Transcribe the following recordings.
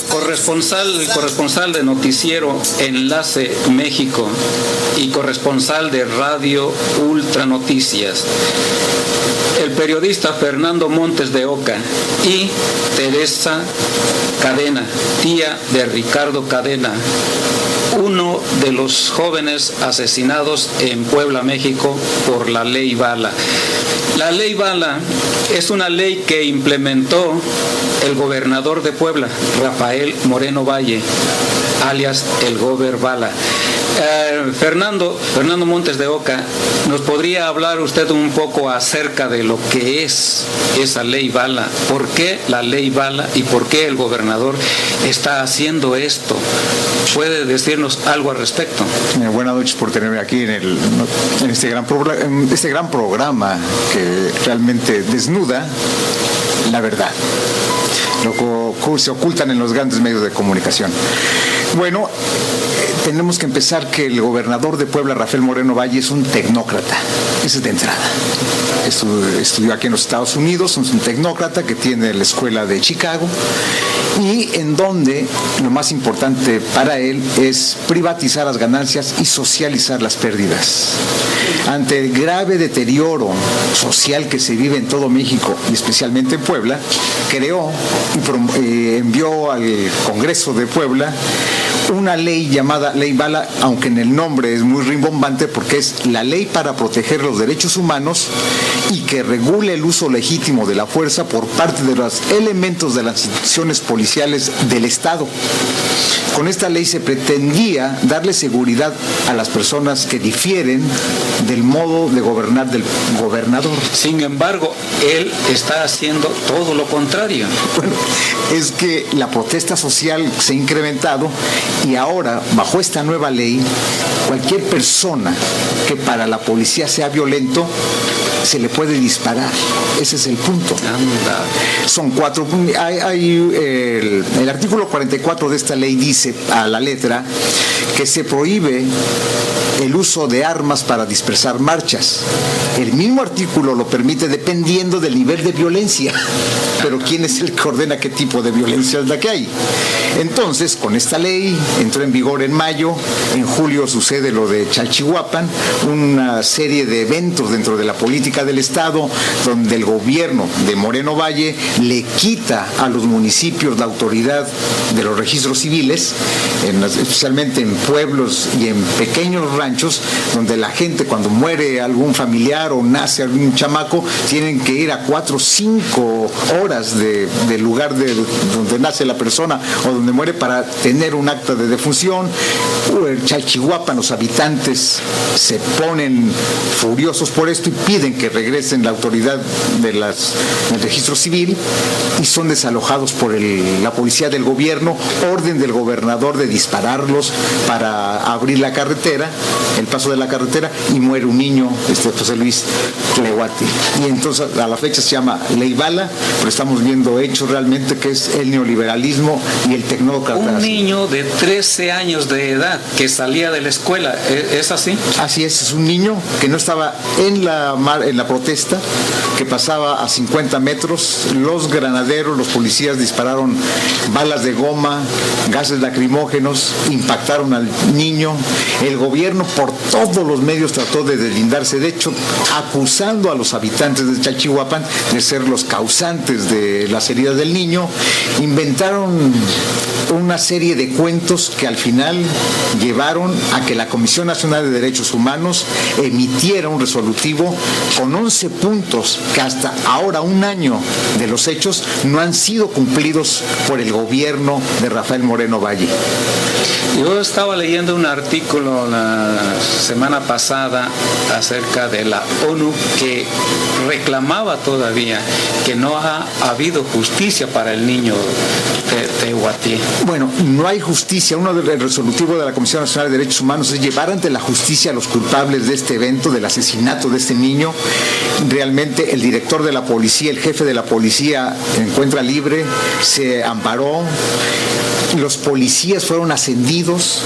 corresponsal de Noticiero Enlace México y corresponsal de Radio Ultra Noticias, el periodista Fernando Montes de Oca y Teresa Cadena, tía de Ricardo Cadena, uno de los jóvenes asesinados en Puebla, México, por la ley Bala. La ley Bala es una ley que implementó el gobernador de Puebla, Rafael Moreno Valle, alias el Gober Bala. Fernando Montes de Oca, ¿nos podría hablar usted un poco acerca de lo que es esa ley Bala? ¿Por qué la ley Bala y por qué el gobernador está haciendo esto? ¿Puede decirnos algo al respecto? Buenas noches por tenerme aquí en este gran programa que realmente desnuda la verdad, lo que se ocultan en los grandes medios de comunicación. Bueno, tenemos que empezar que el gobernador de Puebla, Rafael Moreno Valle, es un tecnócrata. Esa es de entrada. Estudió aquí en los Estados Unidos, es un tecnócrata que tiene la escuela de Chicago y en donde lo más importante para él es privatizar las ganancias y socializar las pérdidas. Ante el grave deterioro social que se vive en todo México y especialmente en Puebla, creó y envió al Congreso de Puebla una ley llamada Ley Bala, aunque en el nombre es muy rimbombante porque es la ley para proteger los derechos humanos y que regule el uso legítimo de la fuerza por parte de los elementos de las instituciones policiales del Estado. Con esta ley se pretendía darle seguridad a las personas que difieren del modo de gobernar del gobernador. Sin embargo, él está haciendo todo lo contrario. Bueno, es que la protesta social se ha incrementado y ahora, bajo esta nueva ley, cualquier persona que para la policía sea violento, se le puede disparar. Ese es el punto. Son cuatro. El artículo 44 de esta ley dice a la letra que se prohíbe el uso de armas para dispersar marchas. El mismo artículo lo permite dependiendo del nivel de violencia. Pero ¿quién es el que ordena qué tipo de violencia es la que hay? Entonces, con esta ley, entró en vigor en mayo, en julio sucede lo de Chalchihuapan, una serie de eventos dentro de la política del Estado, donde el gobierno de Moreno Valle le quita a los municipios la autoridad de los registros civiles, especialmente en pueblos y en pequeños ranchos, donde la gente cuando muere algún familiar o nace algún chamaco, tienen que ir a 4 o 5 horas del lugar donde nace la persona o donde muere para tener un acta de defunción. En Chalchihuapan los habitantes se ponen furiosos por esto y piden que regresen la autoridad del registro civil y son desalojados por la policía del gobierno, orden del gobernador de dispararlos para abrir la carretera, el paso de la carretera, y muere un niño, José Luis Tlehuati. Y entonces a la fecha se llama Ley Bala, pero estamos viendo hechos realmente que es el neoliberalismo y el tecnócrata. Un niño de 13 años de edad que salía de la escuela, ¿es así? Así es un niño que no estaba en la protesta, que pasaba a 50 metros, los granaderos, los policías dispararon balas de goma, gases lacrimógenos, impactaron al niño, el gobierno por todos los medios trató de deslindarse, de hecho, acusando a los habitantes de Chalchihuapan de ser los causantes de las heridas del niño, inventaron una serie de cuentos que al final llevaron a que la Comisión Nacional de Derechos Humanos emitiera un resolutivo con 11 puntos que hasta ahora, un año de los hechos, no han sido cumplidos por el gobierno de Rafael Moreno Valle. Yo estaba leyendo un artículo la semana pasada acerca de la ONU que reclamaba todavía que no ha habido justicia para el niño Tlehuati. Bueno, no hay justicia. Uno del resolutivo de la Comisión Nacional de Derechos Humanos es llevar ante la justicia a los culpables de este evento, del asesinato de este niño. Realmente el director de la policía, el jefe de la policía, se encuentra libre, se amparó. los policías fueron ascendidos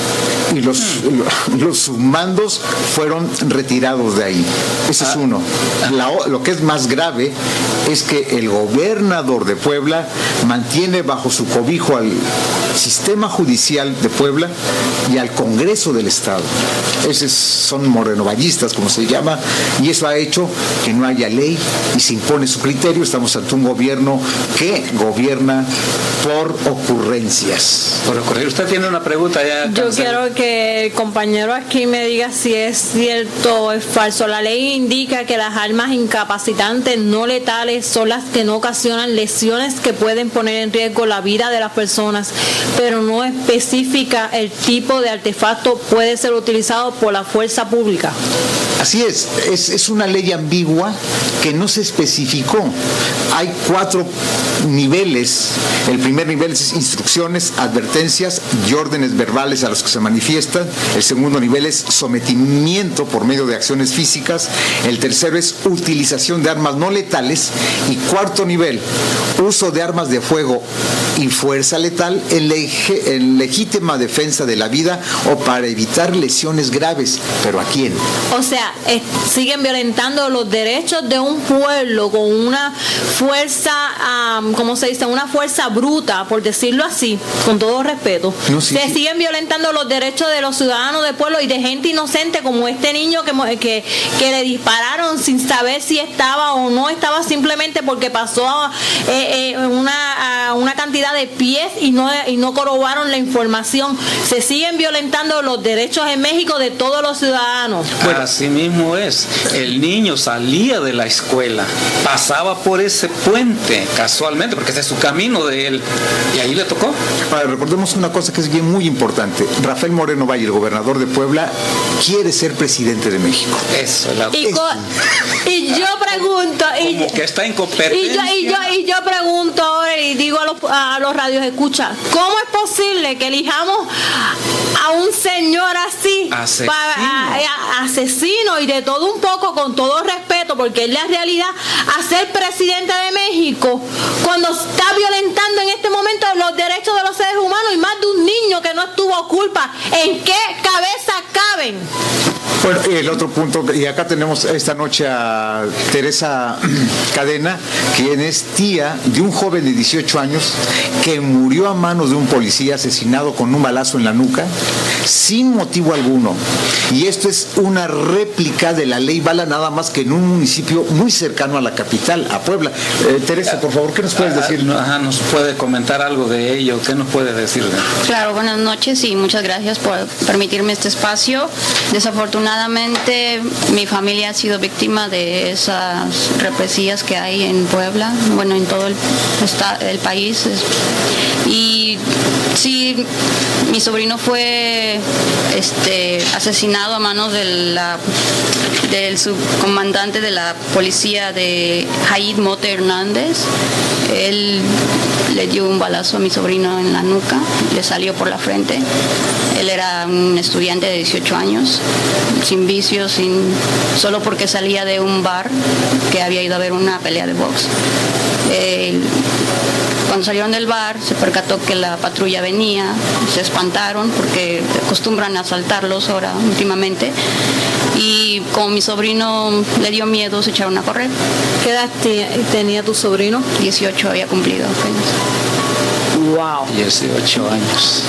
y los submandos fueron retirados de ahí. Ese es uno. Lo que es más grave es que el gobernador de Puebla mantiene bajo su cobijo al sistema judicial de Puebla y al Congreso del Estado. Esos son morenovallistas, como se llama, y eso ha hecho que no haya ley y se impone su criterio. Estamos ante un gobierno que gobierna por ocurrencias. Por ocurrir. Usted tiene una pregunta ya. Yo quiero que el compañero aquí me diga si es cierto o es falso. La ley indica que las armas incapacitantes no letales son las que no ocasionan lesiones que pueden poner en riesgo la vida de las personas, pero no especifica el tipo de artefacto puede ser utilizado por la fuerza pública. Así es una ley ambigua que no se especificó. Hay 4 niveles. El primer nivel es instrucciones, advertencias y órdenes verbales a los que se manifiestan. El segundo nivel es sometimiento por medio de acciones físicas. El tercero es utilización de armas no letales. Y cuarto nivel, uso de armas de fuego y fuerza letal en legítima defensa de la vida o para evitar lesiones graves. ¿Pero a quién? O sea, siguen violentando los derechos de un pueblo con una fuerza, ¿cómo se dice? Una fuerza bruta, por decirlo así, con todo respeto. No, sí, se siguen violentando los derechos de los ciudadanos del pueblo y de gente inocente como este niño que le dispararon sin saber si estaba o no estaba, simplemente porque pasó una cantidad de pies y no corroboraron la información. Se siguen violentando los derechos en México de todos los ciudadanos. Bueno, así mismo es. El niño salía de la escuela, pasaba por ese puente casualmente, porque ese es su camino de él, y ahí le tocó. Ahora, recordemos una cosa que es bien muy importante. Rafael Moreno Valle, el gobernador de Puebla, quiere ser presidente de México. Eso es la... Y yo pregunto, como que está en competencia. Y yo pregunto ahora y digo a los radios escucha, ¿cómo es posible que elijamos a un señor así, asesino y de todo un poco, con todo respeto, porque es la realidad, a ser presidente de México cuando está violentando en este momento los derechos de los seres humanos y más de un niño que no tuvo culpa? ¿En qué cabeza caben? Bueno, el otro punto, y acá tenemos esta noche a Teresa Cadena, quien es tía de un joven de 18 años que murió a manos de un policía asesinado con un balazo en la nuca sin motivo alguno. Y esto es una réplica de la ley Bala, nada más que en un municipio muy cercano a la capital, a Puebla. Teresa, por favor, ¿qué nos puedes decir? ¿Nos puede comentar algo de ello? ¿Qué nos puede decir? Claro, buenas noches y muchas gracias por permitirme este espacio. Desafortunadamente, mi familia ha sido víctima de esas represalias que hay en Puebla, bueno, en todo el país. Y sí, mi sobrino fue asesinado a manos del subcomandante de la policía de Jaid Mote Hernández. Él le dio un balazo a mi sobrino en la nuca, le salió por la frente. Él era un estudiante de 18 años, sin vicios, solo porque salía de un bar que había ido a ver una pelea de box. Cuando salieron del bar se percató que la patrulla venía, se espantaron porque acostumbran a asaltarlos ahora últimamente, y como mi sobrino le dio miedo, se echaron a correr. ¿Qué edad tenía tu sobrino? 18 había cumplido apenas. Wow. 18 años.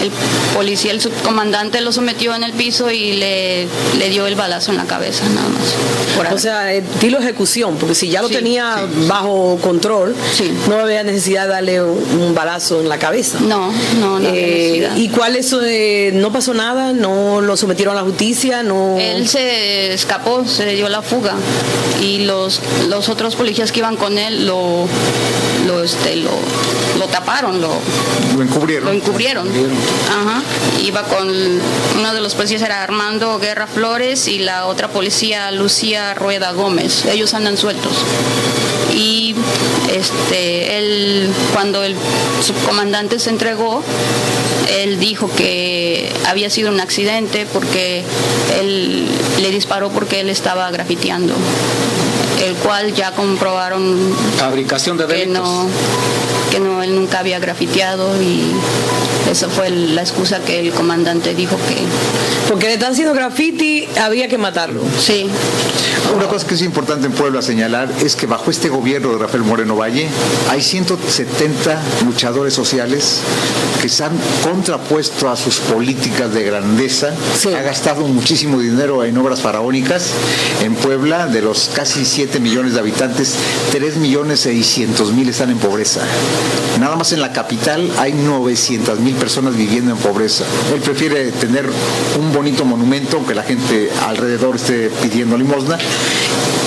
El policía, el subcomandante, lo sometió en el piso y le dio el balazo en la cabeza, nada más. O sea, estilo ejecución, porque si ya lo tenía bajo control, no había necesidad de darle un balazo en la cabeza. No había necesidad. ¿Y cuál es? ¿No pasó nada? ¿No lo sometieron a la justicia? No. Él se escapó, se dio la fuga, y los otros policías que iban con él lo taparon, lo encubrieron. Ajá. Iba con uno de los policías, era Armando Guerra Flores, y la otra policía, Lucía Rueda Gómez. Ellos andan sueltos. Y él, cuando el subcomandante se entregó, él dijo que había sido un accidente porque él le disparó porque él estaba grafiteando, el cual ya comprobaron fabricación de delitos. que no, él nunca había grafiteado y esa fue la excusa que el comandante dijo que... Porque le están haciendo graffiti, había que matarlo. Sí. Una cosa que es importante en Puebla señalar es que bajo este gobierno de Rafael Moreno Valle hay 170 luchadores sociales que se han contrapuesto a sus políticas de grandeza. Sí. Ha gastado muchísimo dinero en obras faraónicas. En Puebla, de los casi 7 millones de habitantes, 3.600.000 están en pobreza. Nada más en la capital hay 900.000 personas viviendo en pobreza. Él prefiere tener un bonito monumento, aunque la gente alrededor esté pidiendo limosna.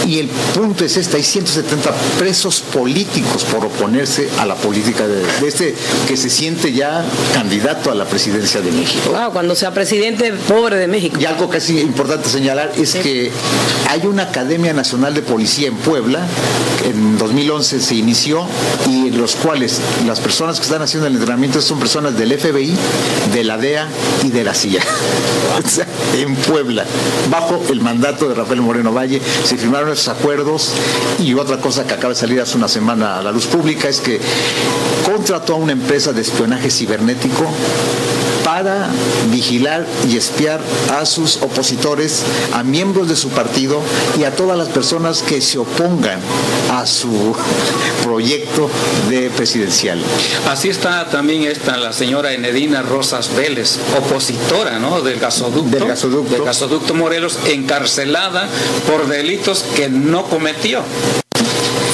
Y el punto es hay 170 presos políticos por oponerse a la política de este que se siente ya candidato a la presidencia de México. Wow, cuando sea presidente pobre de México. Y algo que es importante señalar es que hay una Academia Nacional de Policía en Puebla, en 2011 se inició, y en los cuales las personas que están haciendo el entrenamiento son personas del FBI, de la DEA y de la CIA. O sea, en Puebla, bajo el mandato de Rafael Moreno Valle, se firmaron esos acuerdos. Y otra cosa que acaba de salir hace una semana a la luz pública es que contrató a una empresa de espionaje cibernético para vigilar y espiar a sus opositores, a miembros de su partido y a todas las personas que se opongan a su proyecto de presidencial. Así está también la señora Enedina Rosas Vélez, opositora, ¿no?, del gasoducto Morelos, encarcelada por delitos que no cometió.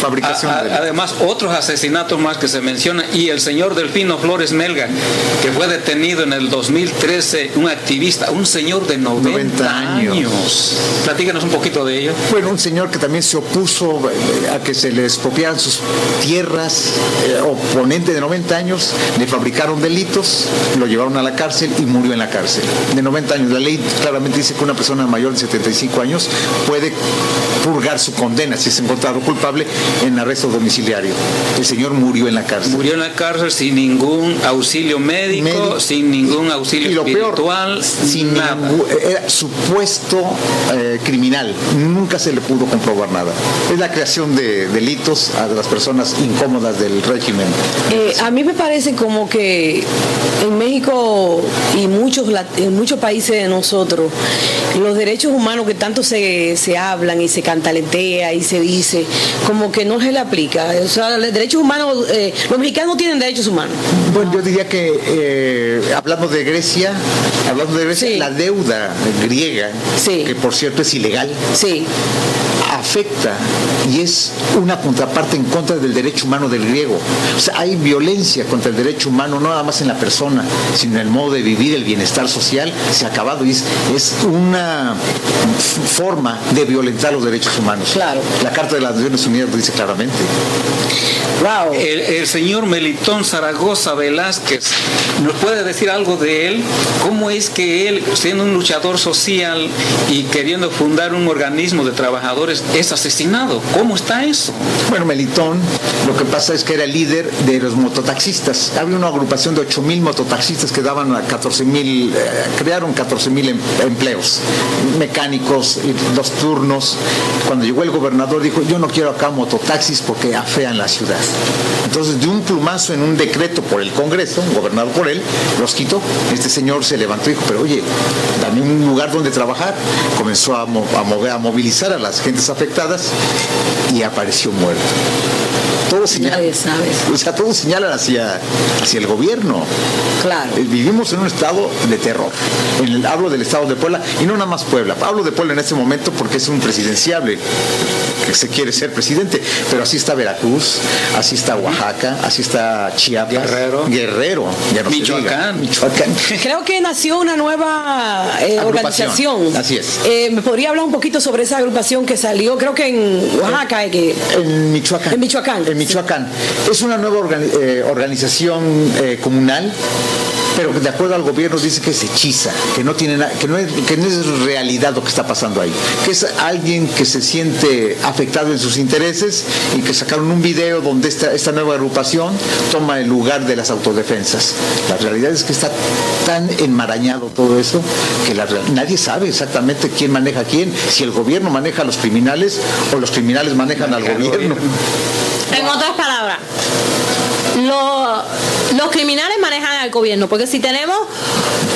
Fabricación además, otros asesinatos más que se mencionan, y el señor Delfino Flores Melga, que fue detenido en el 2013, un activista, un señor de 90 años. Platícanos un poquito de ello. Bueno, un señor que también se opuso a que se le expropiaran sus tierras, oponente de 90 años, le fabricaron delitos, lo llevaron a la cárcel y murió en la cárcel. De 90 años. La ley claramente dice que una persona mayor de 75 años puede purgar su condena si es encontrado culpable en arresto domiciliario. El señor murió en la cárcel. Murió en la cárcel sin ningún auxilio médico, sin ningún auxilio espiritual, sin nada. Era supuesto criminal. Nunca se le pudo comprobar nada. Es la creación de delitos a las personas incómodas del régimen. A mí me parece como que en México y en muchos países de nosotros, los derechos humanos que tanto se hablan y se cantaletea y se dice, como que no se le aplica. O sea, los derechos humanos, los mexicanos no tienen derechos humanos. Bueno, yo diría que hablando de Grecia, sí, la deuda griega, sí, que por cierto es ilegal, sí, afecta y es una contraparte en contra del derecho humano del griego. O sea, hay violencia contra el derecho humano, no nada más en la persona, sino en el modo de vivir, el bienestar social se ha acabado, y es una forma de violentar los derechos humanos. Claro. La Carta de las Naciones Unidas lo dice claramente. Wow. El señor Melitón Zaragoza Velázquez, ¿nos puede decir algo de él? ¿Cómo es que él, siendo un luchador social y queriendo fundar un organismo de trabajadores, es asesinado? ¿Cómo está eso? Bueno, Melitón, lo que pasa es que era el líder de los mototaxistas. Había una agrupación de 8,000 mototaxistas que daban a 14,000, crearon 14,000 empleos, mecánicos, 2 turnos. Cuando llegó el gobernador dijo, yo no quiero acá mototaxis porque afean la ciudad. Entonces, de un plumazo en un decreto por el Congreso, gobernado por él, los quitó. Este señor se levantó y dijo, pero oye, dame un lugar donde trabajar. Comenzó a movilizar a las gentes afectadas y apareció muerto. Todo señala, o sea, todo señala hacia el gobierno. Claro. Vivimos en un estado de terror. Hablo del estado de Puebla, y no nada más Puebla. Hablo de Puebla en este momento porque es un presidenciable que se quiere ser presidente, pero así está Veracruz, así está Oaxaca, así está Chiapas, Guerrero, ya no Michoacán. Creo que nació una nueva organización. Así es. ¿Me podría hablar un poquito sobre esa agrupación que salió, creo que en Oaxaca? En Michoacán. En Michoacán. En Michoacán. Es una nueva organización comunal, pero de acuerdo al gobierno dice que es hechiza, que no tiene que no es realidad lo que está pasando ahí, que es alguien que se siente afectado en sus intereses, y que sacaron un video donde esta nueva agrupación toma el lugar de las autodefensas. La realidad es que está tan enmarañado todo eso que nadie sabe exactamente quién maneja a quién, si el gobierno maneja a los criminales o los criminales manejan al gobierno. En otras palabras, los criminales manejan al gobierno, porque si tenemos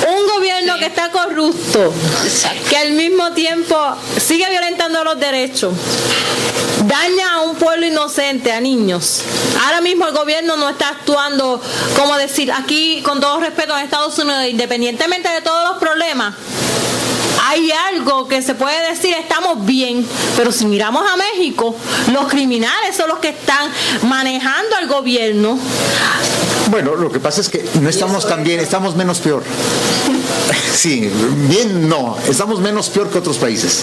un gobierno que está corrupto, que al mismo tiempo sigue violentando los derechos, daña a un pueblo inocente, a niños. Ahora mismo el gobierno no está actuando, como decir, aquí con todo respeto en Estados Unidos, independientemente de todos los problemas, hay algo que se puede decir, estamos bien, pero si miramos a México, los criminales son los que están manejando al gobierno. Bueno, lo que pasa es que no estamos tan bien, estamos menos peor. Sí, bien no, estamos menos peor que otros países.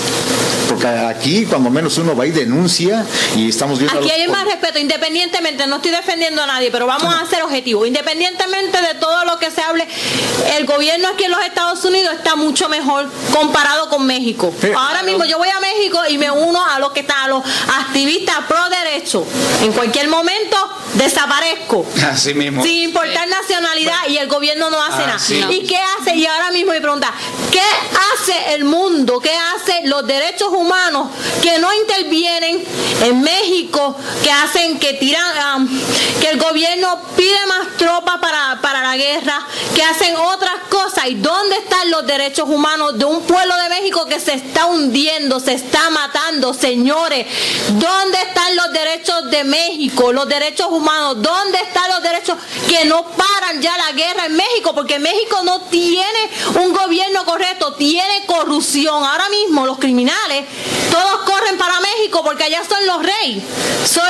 Porque aquí, cuando menos uno va y denuncia y estamos viendo... Aquí hay más respeto, independientemente, no estoy defendiendo a nadie, pero vamos a ser objetivos. Independientemente de todo lo que se hable, el gobierno aquí en los Estados Unidos está mucho mejor comparado con México. Ahora mismo yo voy a México y me uno a los que están, a los activistas pro derecho. En cualquier momento desaparezco. Así mismo. Sin importar nacionalidad, y el gobierno no hace nada. No. ¿Y qué hace? Y ahora mismo me pregunta, ¿qué hace el mundo? ¿Qué hace los derechos humanos que no intervienen en México, que hacen, que tiran, que el gobierno pide más tropas para la guerra, que hacen otras cosas? ¿Y dónde están los derechos humanos de un pueblo de México que se está hundiendo, se está matando? Señores, ¿dónde están los derechos de México, los derechos humanos? ¿Dónde están los derechos que no paran ya la guerra en México? Porque México no tiene un gobierno correcto, tiene corrupción. Ahora mismo los criminales todos corren para México porque allá son los reyes, son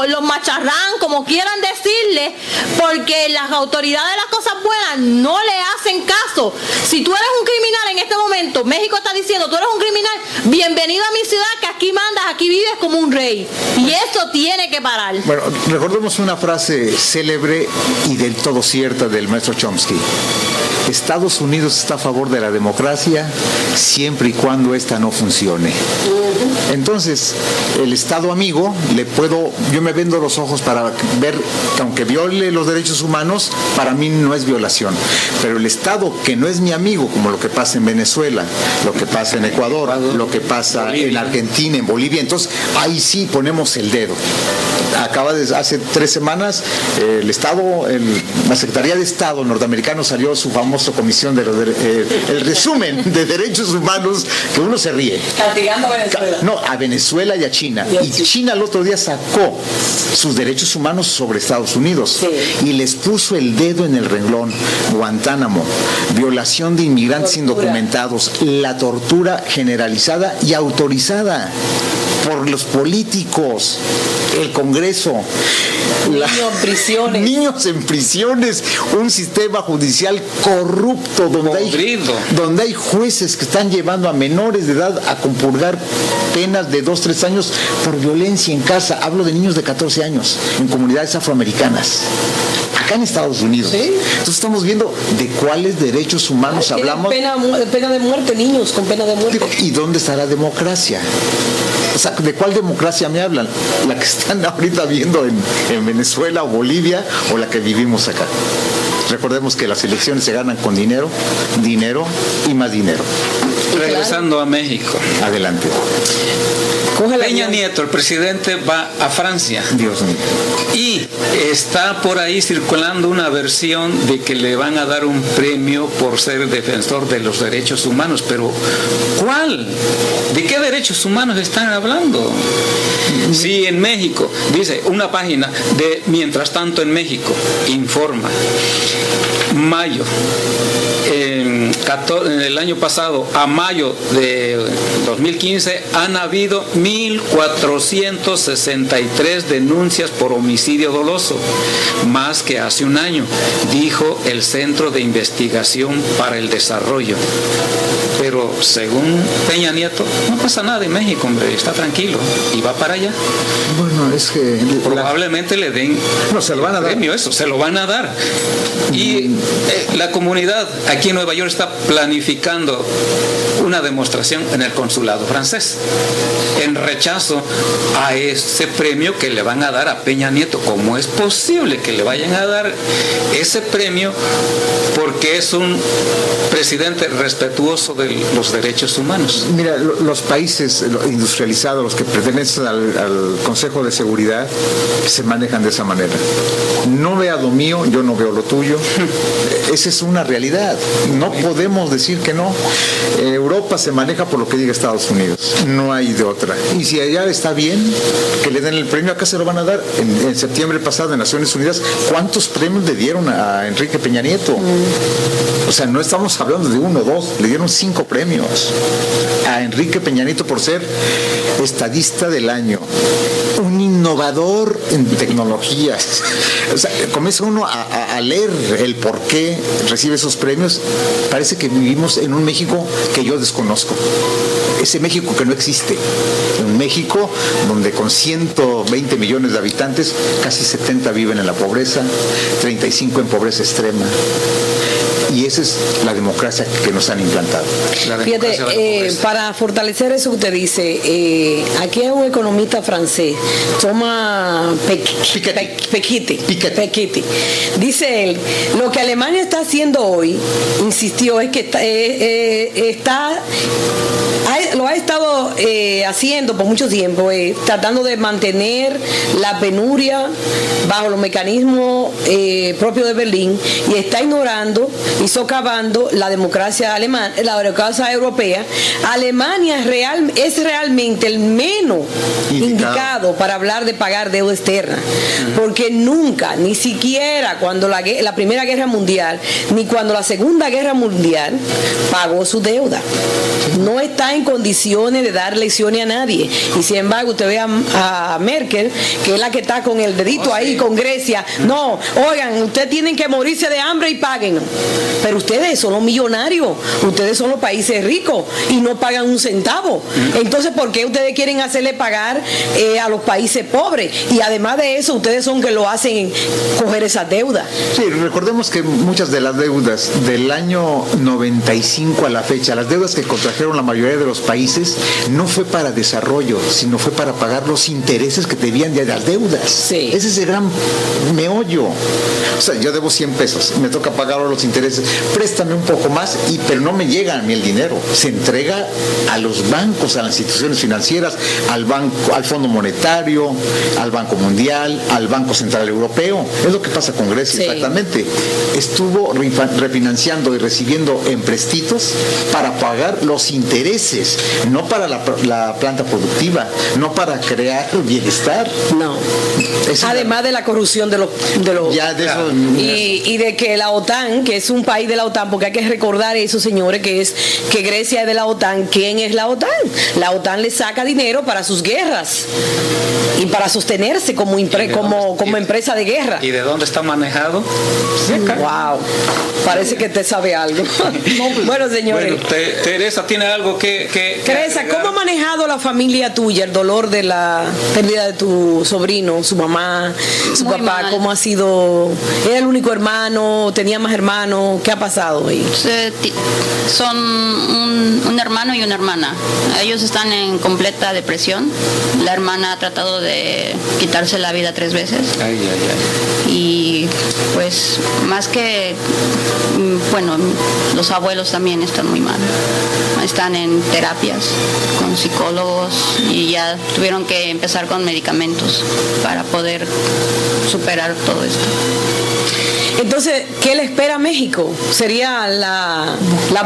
los macharrán, como quieran decirle, porque las autoridades de las cosas buenas no le hacen caso. Si tú eres un criminal en este momento, México está diciendo, tú eres un criminal, bienvenido a mi ciudad, que aquí mandas, aquí vives como un rey. Y eso tiene que parar. Bueno, recordemos una frase célebre y del todo cierta del maestro Chomsky. Estados Unidos está a favor de la democracia siempre y cuando esta no funcione. Entonces, el Estado amigo, yo me vendo los ojos para ver que aunque viole los derechos humanos, para mí no es violación. Pero el Estado que no es mi amigo, como lo que pasa en Venezuela, lo que pasa en Ecuador, lo que pasa en Argentina, en Bolivia, entonces ahí sí ponemos el dedo. Hace 3 semanas, la Secretaría de Estado norteamericano salió su famosa comisión de el resumen de derechos humanos, que uno se ríe. Castigando a Venezuela. No, a Venezuela y a China. Y China el otro día sacó sus derechos humanos sobre Estados Unidos. Sí. Y les puso el dedo en el renglón. Guantánamo, violación de inmigrantes indocumentados, la tortura generalizada y autorizada por los políticos, el Congreso. Niños en prisiones, un sistema judicial corrupto donde hay jueces que están llevando a menores de edad a compurgar penas de 2-3 años por violencia en casa. Hablo de niños de 14 años en comunidades afroamericanas. Acá en Estados Unidos. ¿Sí? Entonces estamos viendo de cuáles derechos humanos hablamos. Pena de muerte, niños con pena de muerte. ¿Y dónde está la democracia? O sea, ¿de cuál democracia me hablan? ¿La que están ahorita viendo en Venezuela o Bolivia, o la que vivimos acá? Recordemos que las elecciones se ganan con dinero y más dinero. Regresando a México. Adelante. Peña Nieto, el presidente, va a Francia. Dios mío. Y está por ahí circulando una versión de que le van a dar un premio por ser defensor de los derechos humanos. Pero, ¿cuál? ¿De qué derechos humanos están hablando? Sí, en México, dice una página de Mientras tanto en México, informa. Mayo. El año pasado a mayo de 2015 han habido 1.463 denuncias por homicidio doloso, más que hace un año, dijo el Centro de Investigación para el Desarrollo. Pero según Peña Nieto, no pasa nada en México, hombre, está tranquilo y va para allá. Bueno, es que probablemente le den se lo van a dar. Premio, eso, se lo van a dar. Y la comunidad aquí en Nueva York está planificando una demostración en el consulado francés en rechazo a ese premio que le van a dar a Peña Nieto. ¿Cómo es posible que le vayan a dar ese premio porque es un presidente respetuoso de los derechos humanos? Mira, los países industrializados, los que pertenecen al Consejo de Seguridad, se manejan de esa manera. No vea lo mío, yo no veo lo tuyo. Esa es una realidad. No podemos decir que no. Europa se maneja por lo que diga Estados Unidos. No hay de otra. Y si allá está bien, que le den el premio, acá se lo van a dar. En septiembre pasado en Naciones Unidas, ¿cuántos premios le dieron a Enrique Peña Nieto? O sea, no estamos hablando de 1 o 2, le dieron 5 premios a Enrique Peña Nieto por ser estadista del año, un innovador en tecnologías. O sea, comienza uno a leer el por qué recibe esos premios. Parece que vivimos en un México que yo desconozco. Ese México que no existe. Un México donde con 120 millones de habitantes, casi 70 viven en la pobreza, 35 en pobreza extrema. Y esa es la democracia que nos han implantado. Fíjate, para fortalecer eso que usted dice, aquí hay un economista francés, Thomas Piketty. Dice él, lo que Alemania está haciendo hoy, insistió, es que lo ha estado haciendo por mucho tiempo, tratando de mantener la penuria bajo los mecanismos propios de Berlín, y está ignorando y socavando la democracia alemana, la democracia europea. Alemania es realmente el menos indicado para hablar de pagar deuda externa, porque nunca, ni siquiera cuando la Primera Guerra Mundial, ni cuando la Segunda Guerra Mundial, pagó su deuda. No está en condiciones de dar lecciones a nadie. Y sin embargo, usted ve a Merkel, que es la que está con el dedito ahí, con Grecia. No, oigan, ustedes tienen que morirse de hambre y paguen. Pero ustedes son los millonarios, ustedes son los países ricos y no pagan un centavo. Entonces, ¿por qué ustedes quieren hacerle pagar a los países pobres? Y además de eso, ustedes son que lo hacen coger esa deuda. Sí, recordemos que muchas de las deudas del año 95 a la fecha, las deudas que contrajeron la mayoría de los países, no fue para desarrollo, sino fue para pagar los intereses que debían de las deudas. Sí. Ese es el gran meollo. O sea, yo debo 100 pesos, me toca pagar los intereses, préstame un poco más, pero no me llega a mí el dinero. Se entrega a los bancos, a las instituciones financieras, al Fondo Monetario, al Banco Mundial, al Banco Central Europeo. Es lo que pasa con Grecia, sí. Exactamente. Estuvo refinanciando y recibiendo emprestitos para pagar los intereses, no para la planta productiva, no para crear bienestar. No. Además de la corrupción de los ya de eso, y de que la OTAN, que es un país de la OTAN, porque hay que recordar eso, señores, que Grecia es de la OTAN. ¿Quién es la OTAN? La OTAN le saca dinero para sus guerras y para sostenerse como empresa de guerra. ¿Y de dónde está manejado? Wow, parece que te sabe algo. Bueno, señores. Bueno, Teresa tiene algo que Teresa, ¿cómo ha manejado la familia tuya el dolor de la pérdida de tu sobrino, su mamá, su Muy papá? mal. ¿Cómo ha sido? ¿Era el único hermano? ¿Tenía más hermanos? ¿Qué ha pasado ahí? Son un hermano y una hermana. Ellos están en completa depresión. La hermana ha tratado de quitarse la vida 3 veces. Ay. Y pues más que, bueno, los abuelos también están muy mal. Están en terapias con psicólogos y ya tuvieron que empezar con medicamentos para poder superar todo esto. Entonces, ¿qué le espera a México? Sería la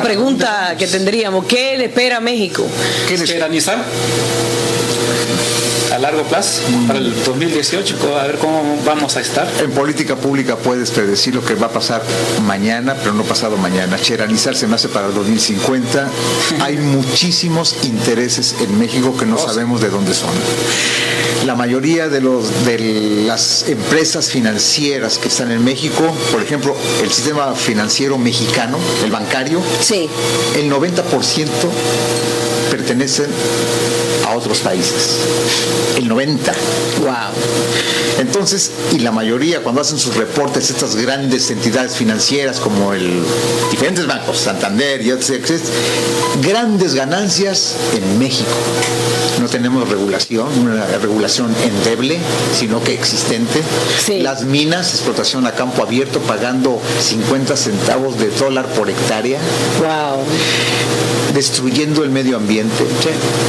pregunta que tendríamos. ¿Qué le espera a México? Esperanizar a largo plazo para el 2018, a ver cómo vamos a estar. En política pública puedes predecir lo que va a pasar mañana, pero no pasado mañana. Cheranizar se me hace para el 2050. Hay muchísimos intereses en México que no sabemos de dónde son. La mayoría de las empresas financieras que están en México, por ejemplo, el sistema financiero mexicano, el bancario, Sí. el 90% pertenecen a otros países. El 90. Wow. Entonces, y la mayoría, cuando hacen sus reportes, estas grandes entidades financieras como diferentes bancos, Santander y etcétera, grandes ganancias en México. No tenemos regulación, una regulación endeble, sino que existente. Sí. Las minas, explotación a campo abierto, pagando 50 centavos de dólar por hectárea. Wow. Destruyendo el medio ambiente,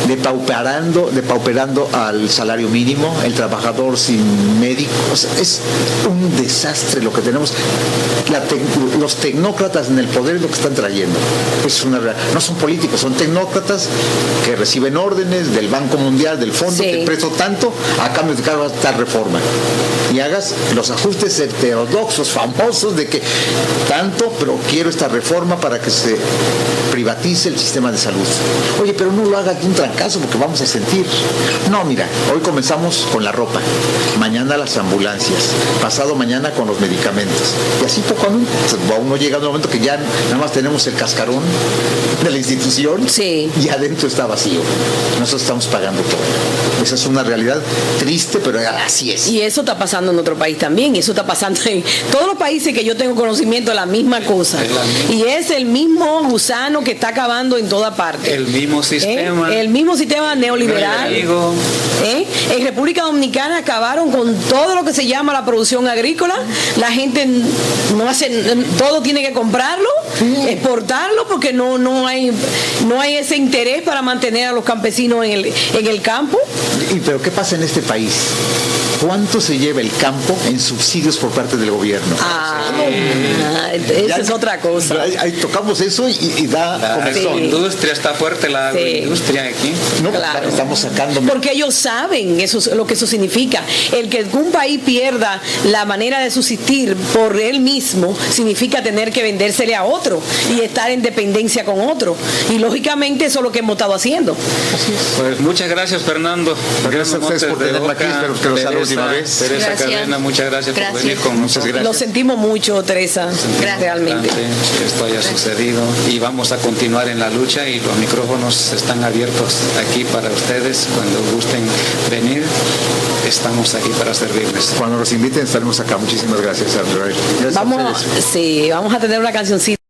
depauperando al salario mínimo, el trabajador sin médicos. Es un desastre lo que tenemos. Los tecnócratas en el poder es lo que están trayendo. No son políticos, son tecnócratas que reciben órdenes del Banco Mundial, del Fondo, Sí. te presto tanto a cambio de que hagas esta reforma. Y hagas los ajustes heterodoxos, famosos, de que tanto, pero quiero esta reforma para que se privatice el sistema de salud. Oye, pero no lo hagas de un trancazo porque vamos a sentir. No, mira, hoy comenzamos con la ropa, mañana las ambulancias, pasado mañana con los medicamentos. Y así poco a uno llega a un momento que ya nada más tenemos el cascarón de la institución, Sí. y adentro está vacío. Nosotros estamos pagando todo. Esa es una realidad triste, pero así es. Y eso está pasando en otro país también, eso está pasando en todos los países que yo tengo conocimiento de la misma cosa. Es la misma. Y es el mismo gusano que está acabando en toda parte. El mismo sistema. El mismo sistema neoliberal. Digo, En República Dominicana acabaron con todo lo que se llama la producción agrícola. La gente no hace, todo tiene que comprarlo, exportarlo, porque no hay ese interés para mantener a los campesinos en el campo. Pero ¿qué pasa en este país? ¿Cuánto se lleva el campo en subsidios por parte del gobierno? Esa es otra cosa. Ahí tocamos eso y da la comezón. industria está fuerte, la agroindustria aquí. No, Claro. estamos sacando. Porque ellos saben lo que eso significa. El que un país pierda la manera de subsistir por él mismo significa tener que vendérsele a otro y estar en dependencia con otro. Y lógicamente eso es lo que hemos estado haciendo. Pues muchas gracias, Fernando. Gracias a ustedes por Montes de tenerme aquí, Oca, espero que no sea la Teresa, última vez. Teresa Gracias. Cadena, muchas gracias por Gracias. venir con Muchas nosotros. gracias. Lo sentimos mucho, Teresa, Gracias. realmente. Que esto haya sucedido y vamos a continuar en la lucha y los micrófonos están abiertos aquí para ustedes cuando gusten venir. Estamos aquí para servirles. Cuando nos inviten estaremos acá. Muchísimas gracias, Andrés. Gracias a ustedes. Vamos a tener una cancioncita.